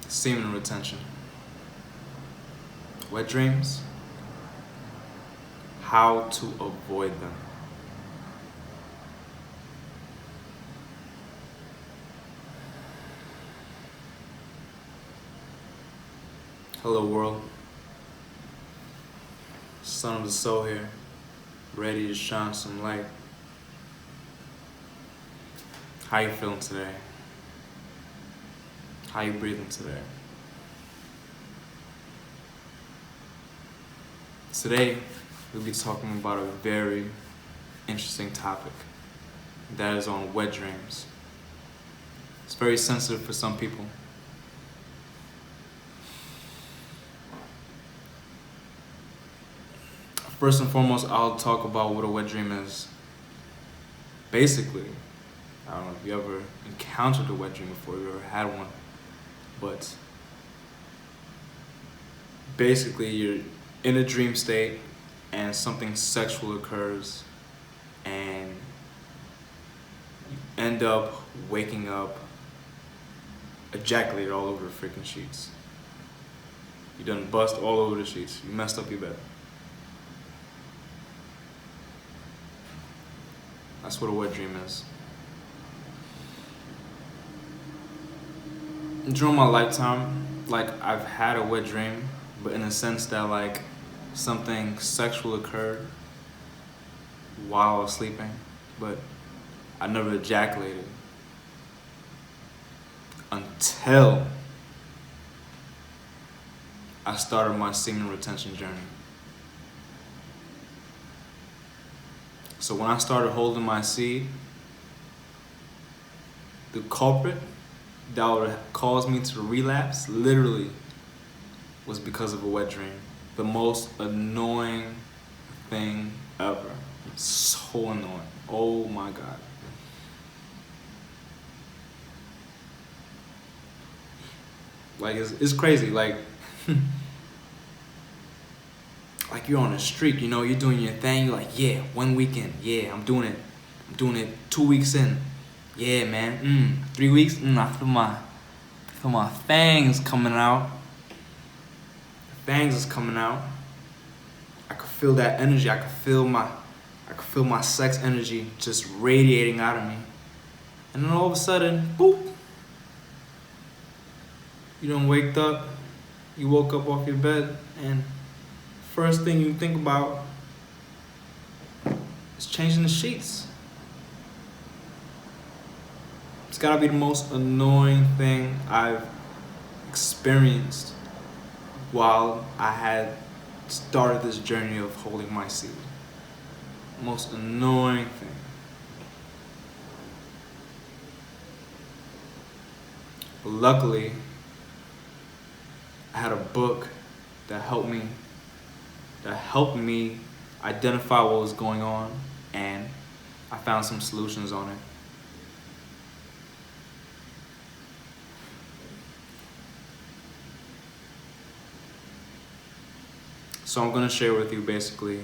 Semen retention. Wet dreams. How to avoid them. Hello world. Son of the soul here. Ready to shine some light. How you feeling today? How you breathing today? Today, we'll be talking about a very interesting topic that is on wet dreams. It's very sensitive for some people. First and foremost, I'll talk about what a wet dream is. Basically, I don't know if you ever encountered a wet dream before, you ever had one, but basically you're in a dream state and something sexual occurs and you end up waking up ejaculated all over the freaking sheets. You done bust all over the sheets. You messed up your bed. That's what a wet dream is. During my lifetime, I've had a wet dream, but in a sense that something sexual occurred while I was sleeping, but I never ejaculated until I started my semen retention journey. So when I started holding my seed, the culprit that would cause me to relapse literally was because of a wet dream. The most annoying thing ever. So annoying. Oh my God. It's crazy. You're on a streak, you're doing your thing, you're like, yeah, 1 weekend, yeah, I'm doing it 2 weeks in, yeah, man, 3 weeks, I feel my fangs coming out, the fangs is coming out, I could feel that energy, I could feel my sex energy just radiating out of me, and then all of a sudden, boop, you done waked up, you woke up off your bed, and first thing you think about is changing the sheets. It's gotta be the most annoying thing I've experienced while I had started this journey of holding my seed. Most annoying thing. But luckily, I had a book that helped me identify what was going on, and I found some solutions on it. So I'm gonna share with you basically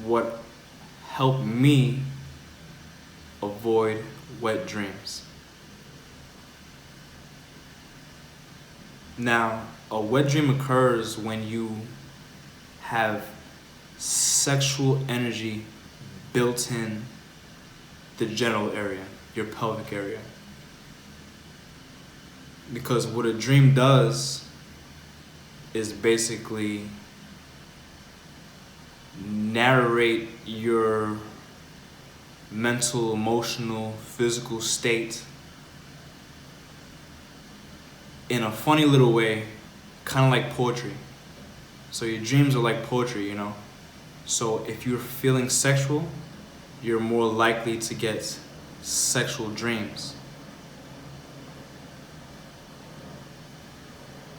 what helped me avoid wet dreams. Now, a wet dream occurs when you have sexual energy built in the genital area, your pelvic area. Because what a dream does is basically narrate your mental, emotional, physical state in a funny little way, kind of like poetry. So your dreams are like poetry, So if you're feeling sexual, you're more likely to get sexual dreams.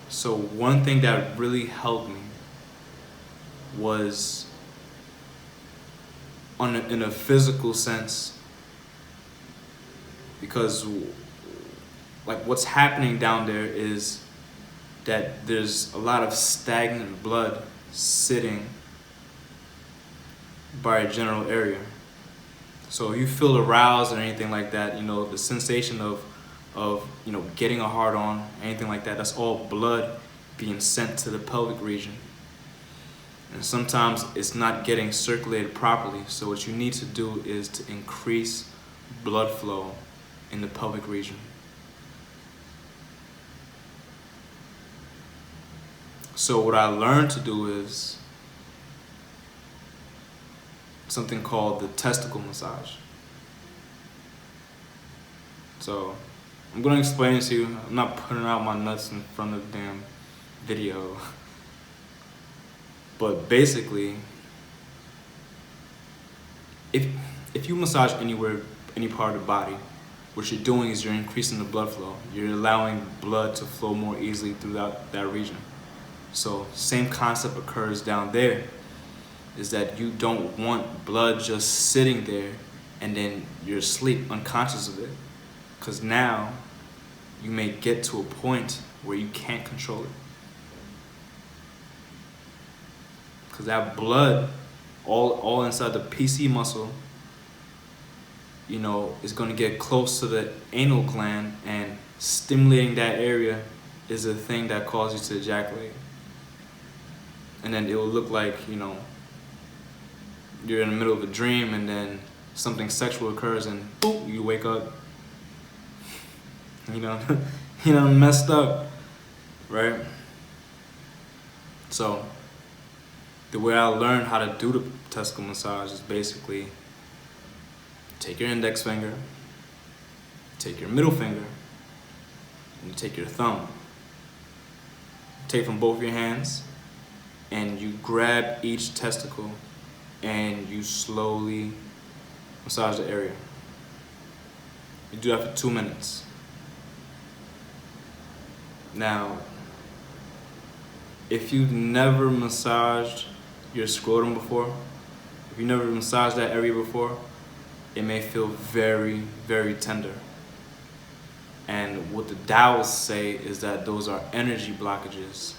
So one thing that really helped me was in a physical sense, because what's happening down there is that there's a lot of stagnant blood sitting by a general area. So if you feel aroused or anything like that, the sensation of of, you know, getting a hard on, anything like that. That's all blood being sent to the pelvic region. And sometimes it's not getting circulated properly. So what you need to do is to increase blood flow in the pelvic region. So what I learned to do is something called the testicle massage. So I'm gonna explain it to you. I'm not putting out my nuts in front of the damn video. But basically, if you massage anywhere, any part of the body, what you're doing is you're increasing the blood flow. You're allowing blood to flow more easily throughout that region. So same concept occurs down there, is that you don't want blood just sitting there and then you're asleep, unconscious of it. Because now you may get to a point where you can't control it. Because that blood, all inside the PC muscle, you know, is going to get close to the anal gland, and stimulating that area is the thing that causes you to ejaculate. And then it will look like, you know, you're in the middle of a dream and then something sexual occurs and boom, you wake up, you know, messed up, right? So the way I learned how to do the testicle massage is basically take your index finger, take your middle finger, and you take your thumb. Take from both your hands, and you grab each testicle and you slowly massage the area. You do that for 2 minutes. Now, if you've never massaged your scrotum before, if you never massaged that area before, it may feel very, very tender. And what the Taoists say is that those are energy blockages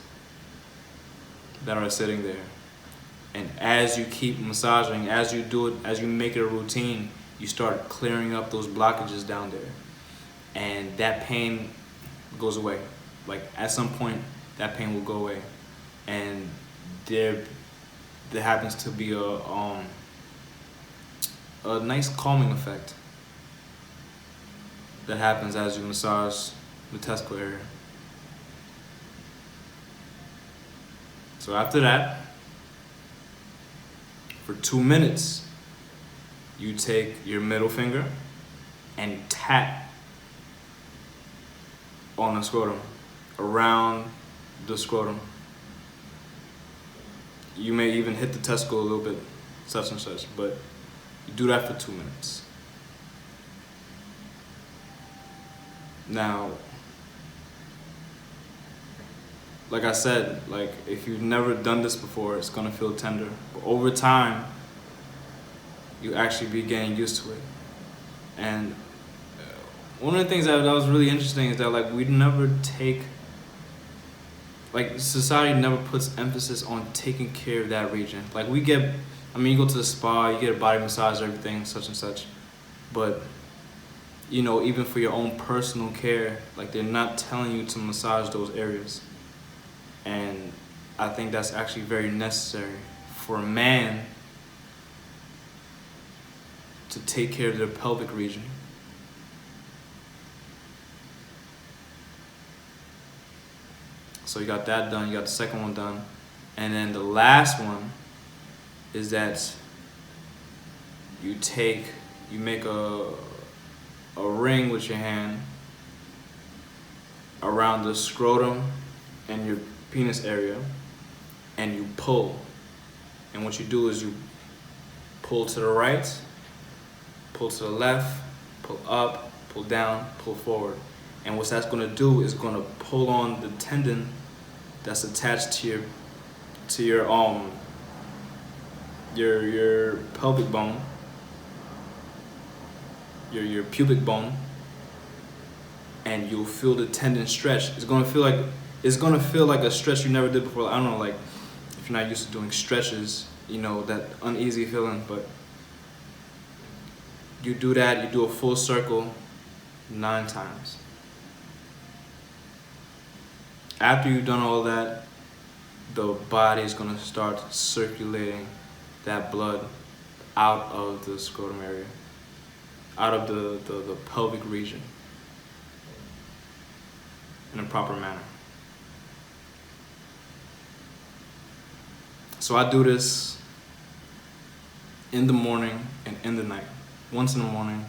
that are sitting there. And as you keep massaging, as you do it, as you make it a routine, you start clearing up those blockages down there. And that pain goes away. Like at some point, that pain will go away. And there happens to be a nice calming effect that happens as you massage the testicle area. So after that, for 2 minutes, you take your middle finger and you tap on the scrotum, around the scrotum. You may even hit the testicle a little bit, such and such, but you do that for 2 minutes. Now, like I said, like if you've never done this before, it's gonna feel tender. But over time, you actually be getting used to it. And one of the things that was really interesting is that like we never take, like society never puts emphasis on taking care of that region. Like we get, I mean, you go to the spa, you get a body massage, everything, such and such. But, you know, even for your own personal care, like they're not telling you to massage those areas. And I think that's actually very necessary for a man to take care of their pelvic region. So you got that done, you got the second one done. And then the last one is that you make a ring with your hand around the scrotum and your penis area, and you pull. And what you do is you pull to the right, pull to the left, pull up, pull down, pull forward. And what that's gonna do is gonna pull on the tendon that's attached to your pelvic bone, your pubic bone, and you'll feel the tendon stretch. It's gonna feel like a stretch you never did before. I don't know, like if you're not used to doing stretches, you know, that uneasy feeling, but you do that, you do a full circle 9 times. After you've done all that, the body is gonna start circulating that blood out of the scrotum area, out of the pelvic region in a proper manner. So I do this in the morning and in the night. Once in the morning,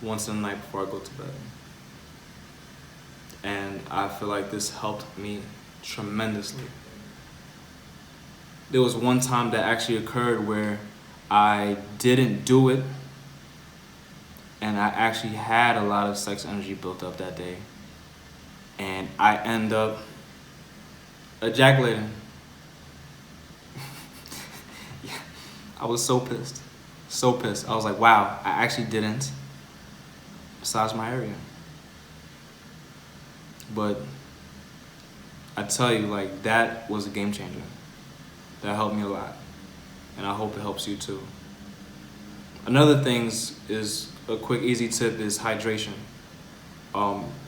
once in the night before I go to bed. And I feel like this helped me tremendously. There was one time that actually occurred where I didn't do it, and I actually had a lot of sex energy built up that day, and I end up ejaculating. Yeah, I was so pissed. So pissed. I was like, wow, I actually didn't massage my area. But I tell you, like, that was a game changer. That helped me a lot. And I hope it helps you too. Another thing is a quick, easy tip is hydration.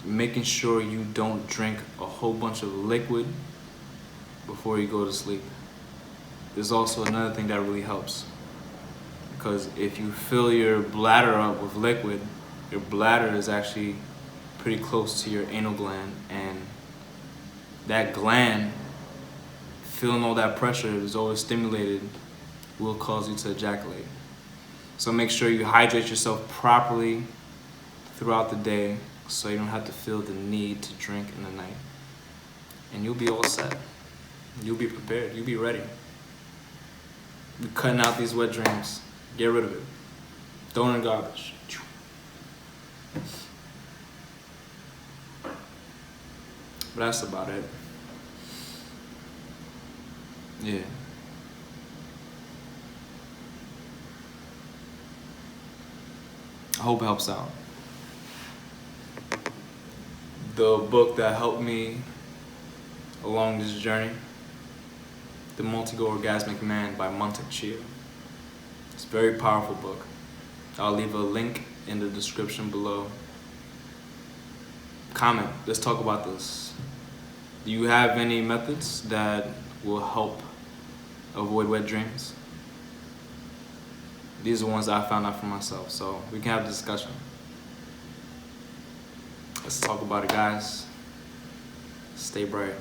Making sure you don't drink a whole bunch of liquid before you go to sleep. There's also another thing that really helps. Because if you fill your bladder up with liquid, your bladder is actually pretty close to your anal gland, and that gland, feeling all that pressure is overstimulated, will cause you to ejaculate. So make sure you hydrate yourself properly throughout the day so you don't have to feel the need to drink in the night. And you'll be all set. You'll be prepared. You'll be ready. You're cutting out these wet dreams. Get rid of it. Throw it in the garbage. But that's about it. Yeah. I hope it helps out. The book that helped me along this journey, The Multi-Goal Orgasmic Man by Montague Chia. It's a very powerful book. I'll leave a link in the description below. Comment, let's talk about this. Do you have any methods that will help avoid wet dreams? These are ones that I found out for myself, so we can have a discussion. Let's talk about it, guys. Stay bright.